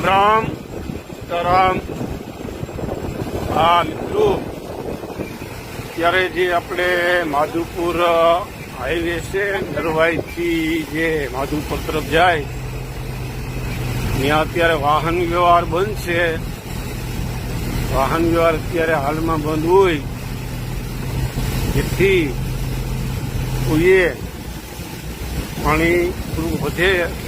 રામ સીતારામ. હા મિત્રો, ત્યારે જે આપણે માધુપુર હાઈવે છે નરવાઈથી જે માધુપુર તરફ જાય ત્યાં અત્યારે વાહન વ્યવહાર બંધ છે. વાહન વ્યવહાર અત્યારે હાલમાં બંધ હોય જેથી કોઈએ પાણી થોડું વધે